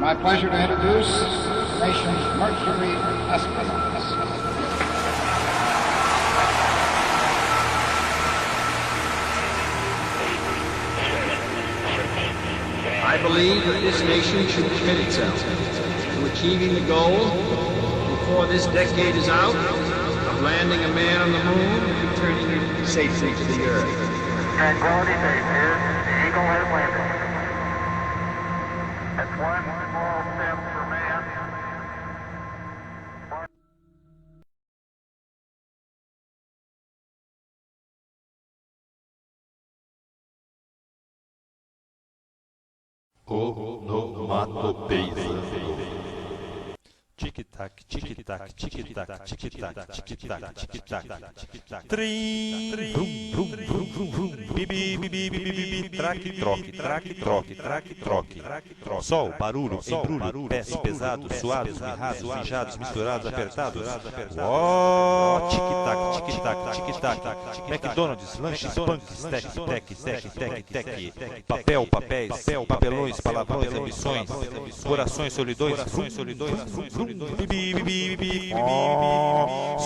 My pleasure to introduce the nation's Mercury astronauts. I believe that this nation should commit itself to achieving the goal, before this decade is out, of landing a man on the moon and returning him safely to the Earth. Tranquility Base here. The Eagle has landed. That's one small step for man. Onomatopeia. Tic-tac, tic-tac, tic-tac, tic-tac, tic-tac, tic-tac, tic-tac. Trim, brum, brum, brum, brum, brum. Bibi, bibi, bibi, bibi, traque, troque, traque, troque, traque, troque. Sol, barulho, embrulho, pés pesados, suados, mirrados, mijados, misturados, apertados. Ó, tic-tac, tic-tac, tic-tac. McDonald's, lanches, punks, tec, papel, papéis, papelões, palavrões, ambições, corações, solidões,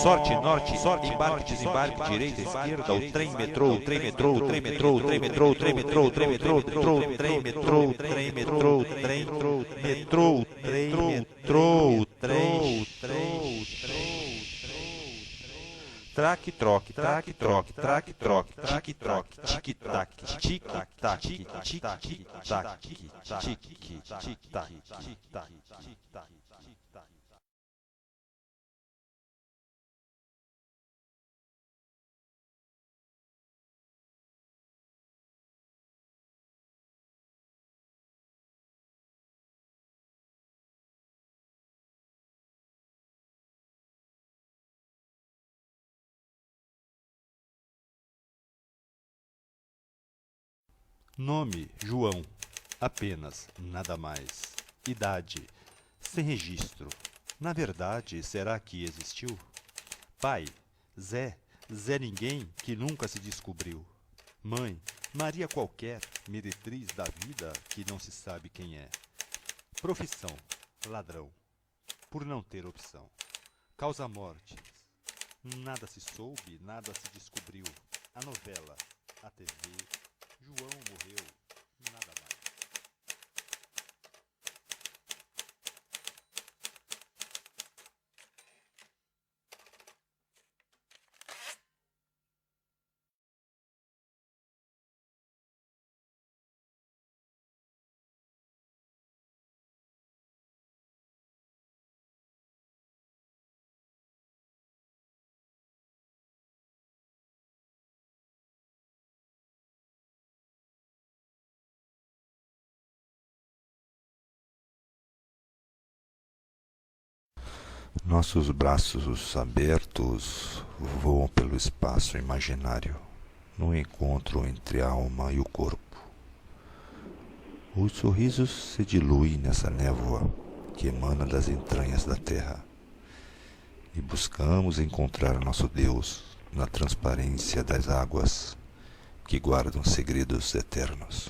sorte, norte, embarque, desembarque, direita, esquerda, o trem, metrô, o trem, metrô, o trem, metrô, o trem, metrô, o trem, metrô, o trem, metrô, o trem, metrô, o trem, metrô, o trem, metrô, o trem, metrô, o trem, traque, troque, traque, troque, traque, troque, traque, troque, tic-tac, tic-tac, tic-tac, tic-tac, tic-tac, tic-tac. Nome: João. Apenas, nada mais. Idade: sem registro. Na verdade, será que existiu? Pai: Zé ninguém que nunca se descobriu. Mãe: Maria qualquer, meretriz da vida que não se sabe quem é. Profissão: ladrão. Por não ter opção. Causa mortes: nada se soube, nada se descobriu. A novela, a TV. João morreu, nada mais. Nossos braços abertos voam pelo espaço imaginário, no encontro entre a alma e o corpo. Os sorrisos se diluem nessa névoa que emana das entranhas da terra, e buscamos encontrar nosso Deus na transparência das águas que guardam segredos eternos.